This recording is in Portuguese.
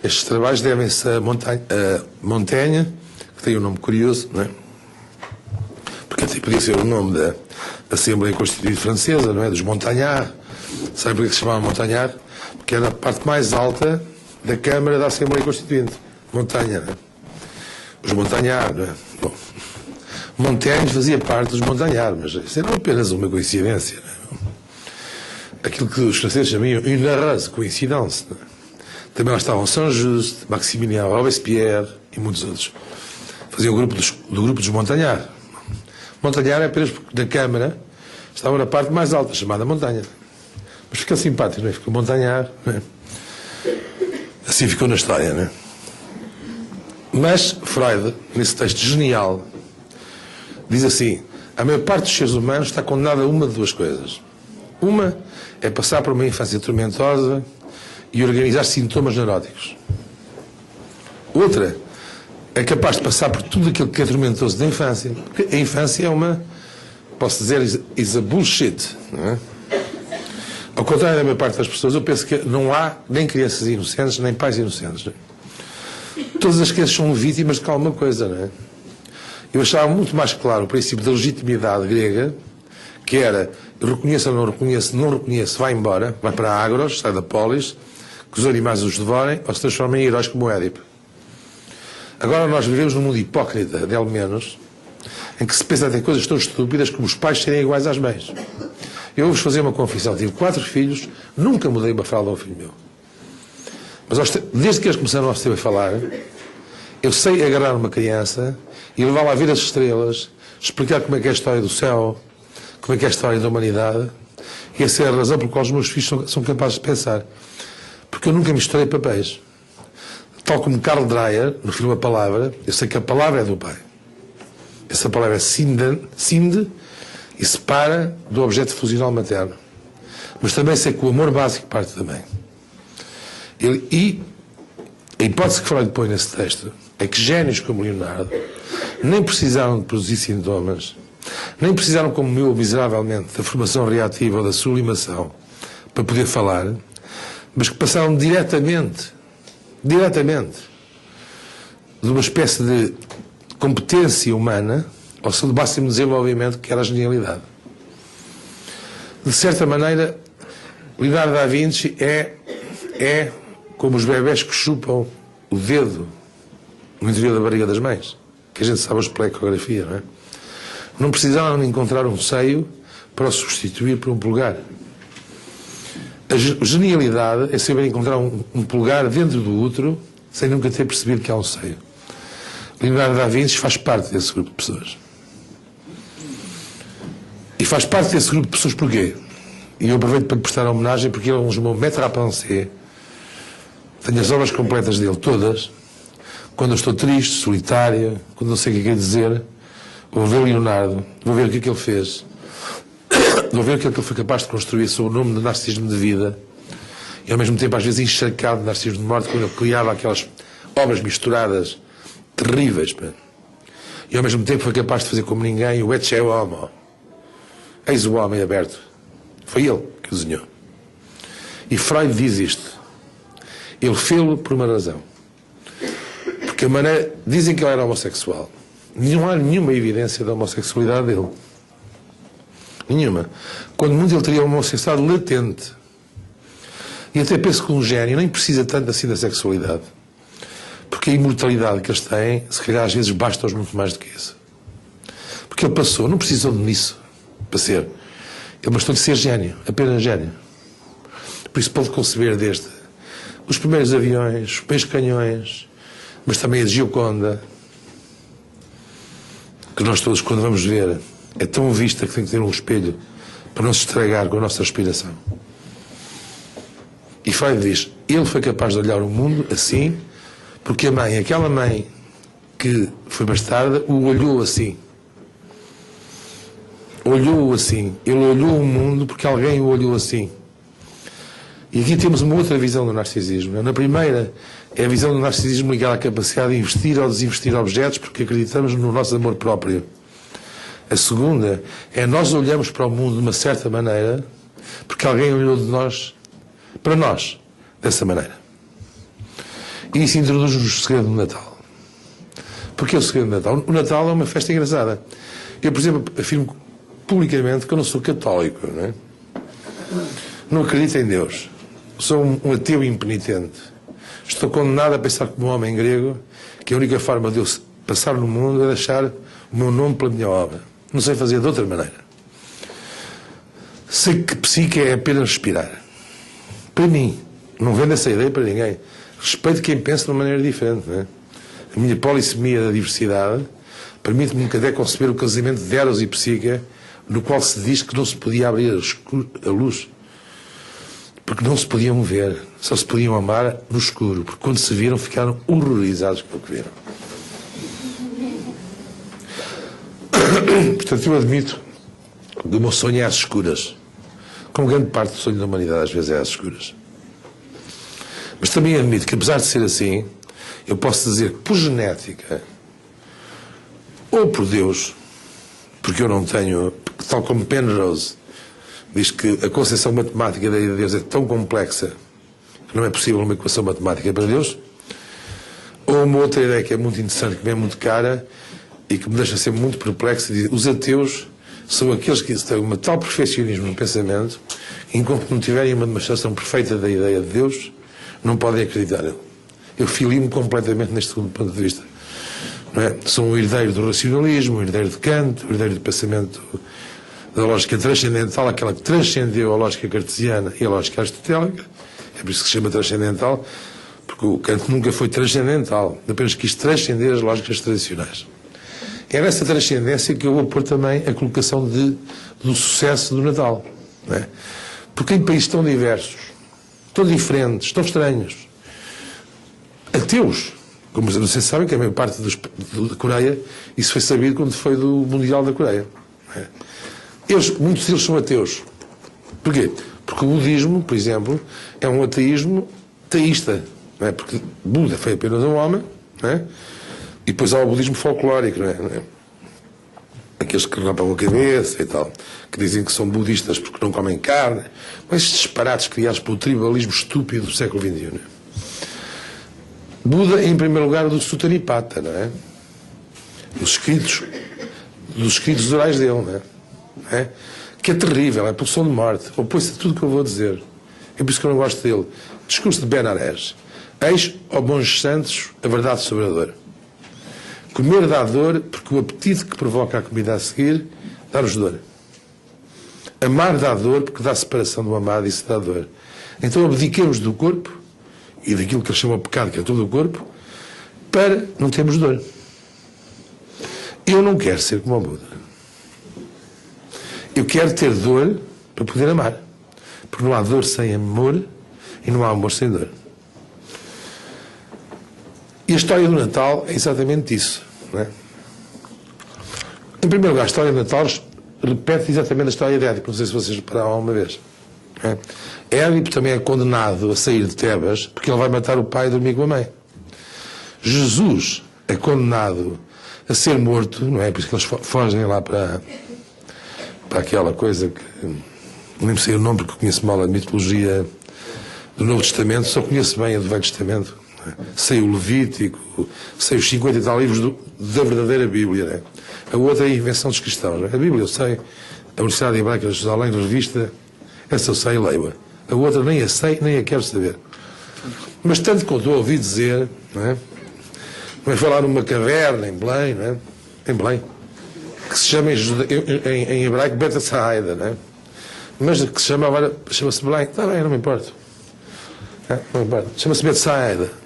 Estes trabalhos devem-se a Montaigne, que tem um nome curioso, não é? Porque até podia ser o nome da Assembleia Constituinte Francesa, não é? Dos Montagnards. Sabe porque se chamava Montagnard? Porque era a parte mais alta da Câmara da Assembleia Constituinte. Montanha, não é? Os Montagnards, não é? Bom, Montaigne fazia parte dos Montagnards, mas isso era apenas uma coincidência, não é? Aquilo que os franceses chamavam une heureuse coïncidence, não é? Também lá estavam Saint-Just, Maximilien Robespierre e muitos outros. Faziam o grupo do grupo dos Montagnards. Montagnard é apenas porque na Câmara estava na parte mais alta, chamada Montanha. Mas fica simpático, não é? Ficou Montagnard, não é? Assim ficou na história, não é? Mas Freud, nesse texto genial, diz assim: a maior parte dos seres humanos está condenada a uma de duas coisas. Uma é passar por uma infância tormentosa e organizar sintomas neuróticos. Outra é capaz de passar por tudo aquilo que é tormentoso da infância. Porque a infância é uma, posso dizer, is a bullshit, não é? Ao contrário da maior parte das pessoas, eu penso que não há nem crianças inocentes, nem pais inocentes. Não é? Todas as crianças são vítimas de alguma coisa, não é? Eu achava muito mais claro o princípio da legitimidade grega, que era: reconheça ou não reconheço, não reconheço, vai embora, vai para a Agros, sai da polis, que os animais os devorem ou se transformem em heróis como o Édipo. Agora nós vivemos num mundo hipócrita, de ao menos, em que se pensa até coisas tão estúpidas como os pais serem iguais às mães. Eu vou-vos fazer uma confissão: tive 4 filhos, nunca mudei uma fralda a um filho meu. Mas desde que eles começaram a saber falar, eu sei agarrar uma criança e levá-la a ver as estrelas, explicar como é que é a história do céu, como é que é a história da humanidade, e essa é a razão por qual os meus filhos são capazes de pensar. Porque eu nunca misturei papéis. Tal como Karl Dreyer, no filme A Palavra, eu sei que a palavra é do pai. Essa palavra é sinde e separa do objeto fusional materno. Mas também sei que o amor básico parte da mãe. E a hipótese que Freud põe nesse texto é que génios como Leonardo nem precisaram de produzir sintomas, nem precisaram, como eu, miseravelmente, da formação reativa ou da sublimação para poder falar, mas que passaram diretamente de uma espécie de competência humana ao seu máximo desenvolvimento, que era a genialidade. De certa maneira, Leonardo da Vinci é como os bebés que chupam o dedo no interior da barriga das mães, que a gente sabe hoje pela ecografia, não é? Não precisaram de encontrar um seio para o substituir por um polegar. A genialidade é saber encontrar um polegar dentro do útero sem nunca ter percebido que há um seio. Leonardo da Vinci faz parte desse grupo de pessoas. E faz parte desse grupo de pessoas porquê? E eu aproveito para lhe prestar homenagem porque ele é um meu maître à pensée. Tenho as obras completas dele, todas. Quando eu estou triste, solitária, quando não sei o que é dizer, vou ver Leonardo, vou ver o que é que ele fez, vou ver o que é que ele foi capaz de construir sob o nome de narcisismo de vida, e ao mesmo tempo às vezes encharcado de narcisismo de morte, quando ele criava aquelas obras misturadas terríveis, pá. E ao mesmo tempo foi capaz de fazer como ninguém o Ecce Homo. Eis o homem aberto. Foi ele que o desenhou. E Freud diz isto. Ele fê-lo por uma razão. Porque a maneira... Dizem que ele era homossexual. Não há nenhuma evidência da homossexualidade dele. Nenhuma. Quando muito ele teria uma homossexualidade latente. E até penso que um gênio nem precisa tanto assim da sexualidade. Porque a imortalidade que eles têm, se calhar às vezes basta-os muito mais do que isso. Porque ele passou, não precisou disso para ser. Ele bastou de ser gênio, apenas gênio. Por isso pode conceber desde os primeiros aviões, os primeiros canhões, mas também a Gioconda, que nós todos, quando vamos ver, é tão vista que tem que ter um espelho para não se estragar com a nossa respiração. E Freud diz, ele foi capaz de olhar o mundo assim, porque a mãe, aquela mãe que foi bastarda, o olhou assim. Olhou-o assim. Ele olhou o mundo porque alguém o olhou assim. E aqui temos uma outra visão do narcisismo. Na primeira, é a visão do narcisismo ligada à capacidade de investir ou desinvestir objetos porque acreditamos no nosso amor próprio. A segunda é nós olhamos para o mundo de uma certa maneira porque alguém olhou de nós para nós dessa maneira. E isso introduz-nos o segredo do Natal. Porque é o segredo do Natal? O Natal é uma festa engraçada. Eu, por exemplo, afirmo publicamente que eu não sou católico, não é? Não acredito em Deus. Sou um ateu impenitente. Estou condenado a pensar como um homem grego que a única forma de eu passar no mundo é deixar o meu nome pela minha obra. Não sei fazer de outra maneira. Sei que psique é apenas respirar. Para mim. Não vendo essa ideia para ninguém. Respeito quem pensa de uma maneira diferente, não é? A minha polissemia da diversidade permite-me nunca conceber o casamento de Eros e Psique, no qual se diz que não se podia abrir a luz. Porque não se podiam ver. Só se podiam amar no escuro. Porque quando se viram, ficaram horrorizados com o que viram. Portanto, eu admito que o meu sonho é às escuras. Como grande parte do sonho da humanidade, às vezes, é às escuras. Mas também admito que, apesar de ser assim, eu posso dizer que, por genética, ou por Deus, porque eu não tenho, tal como Penrose diz que a concepção matemática da ideia de Deus é tão complexa que não é possível uma equação matemática para Deus, ou uma outra ideia que é muito interessante, que me é muito cara e que me deixa sempre muito perplexo, diz, os ateus são aqueles que têm um tal perfeccionismo no pensamento, enquanto não tiverem uma demonstração perfeita da ideia de Deus, não podem acreditar nele. Eu filimo completamente neste segundo ponto de vista. Não é? Sou um herdeiro do racionalismo, um herdeiro de Kant, um herdeiro do pensamento da lógica transcendental, aquela que transcendeu a lógica cartesiana e a lógica aristotélica. É por isso que se chama transcendental, porque o Kant nunca foi transcendental, apenas quis transcender as lógicas tradicionais. É nessa transcendência que eu vou pôr também a colocação do sucesso do Natal. Não é? Porque em países tão diversos, tão diferentes, tão estranhos, ateus, como não sei se sabem que a maior parte da Coreia, isso foi sabido quando foi do Mundial da Coreia. Não é? Muitos deles são ateus. Porquê? Porque o budismo, por exemplo, é um ateísmo teísta. Não é? Porque Buda foi apenas um homem, não é? E depois há o budismo folclórico, não é? Aqueles que rapam a cabeça e tal, que dizem que são budistas porque não comem carne. Mas estes disparates criados pelo tribalismo estúpido do século XXI. Não é? Buda, em primeiro lugar, do Suttanipata, não é? Dos escritos orais dele, não é? Que é terrível, é pulsão de morte, opõe-se a tudo o que eu vou dizer. É por isso que eu não gosto dele. Discurso de Benares. Eis, ó bons santos, a verdade sobre a dor. Comer dá dor, porque o apetite que provoca a comida a seguir dá-nos dor. Amar dá dor, porque dá separação do amado e isso dá dor. Então abdiquemos do corpo e daquilo que ele chama o pecado, que é todo o corpo, para não termos dor. Eu não quero ser como o Buda. Eu quero ter dor para poder amar. Porque não há dor sem amor e não há amor sem dor. E a história do Natal é exatamente isso. Não é? Em primeiro lugar, a história do Natal repete exatamente a história de Édipo. Não sei se vocês repararam alguma vez. Não é? Édipo também é condenado a sair de Tebas porque ele vai matar o pai e dormir com a mãe. Jesus é condenado a ser morto, não é? Por isso que eles fogem lá para aquela coisa que não lembro sei o nome porque eu conheço mal a mitologia do Novo Testamento, só conheço bem a do Velho Testamento. Sei o Levítico, sei os 50 e tal livros da verdadeira Bíblia. Né? A outra é a invenção dos cristãos. Né? A Bíblia eu sei, a Universidade Hebraica de Jerusalém, a revista, essa eu sei e leio-a. A outra nem a sei, nem a quero saber. Mas tanto quanto eu ouvi dizer, não é? Vai falar numa caverna em Belém, não é? Em Belém, que se chama em hebraico Beta-Saída, não é? Mas que se chama agora, chama-se Belém. Está bem, não me importa. Não me importa. Chama-se Betsaida.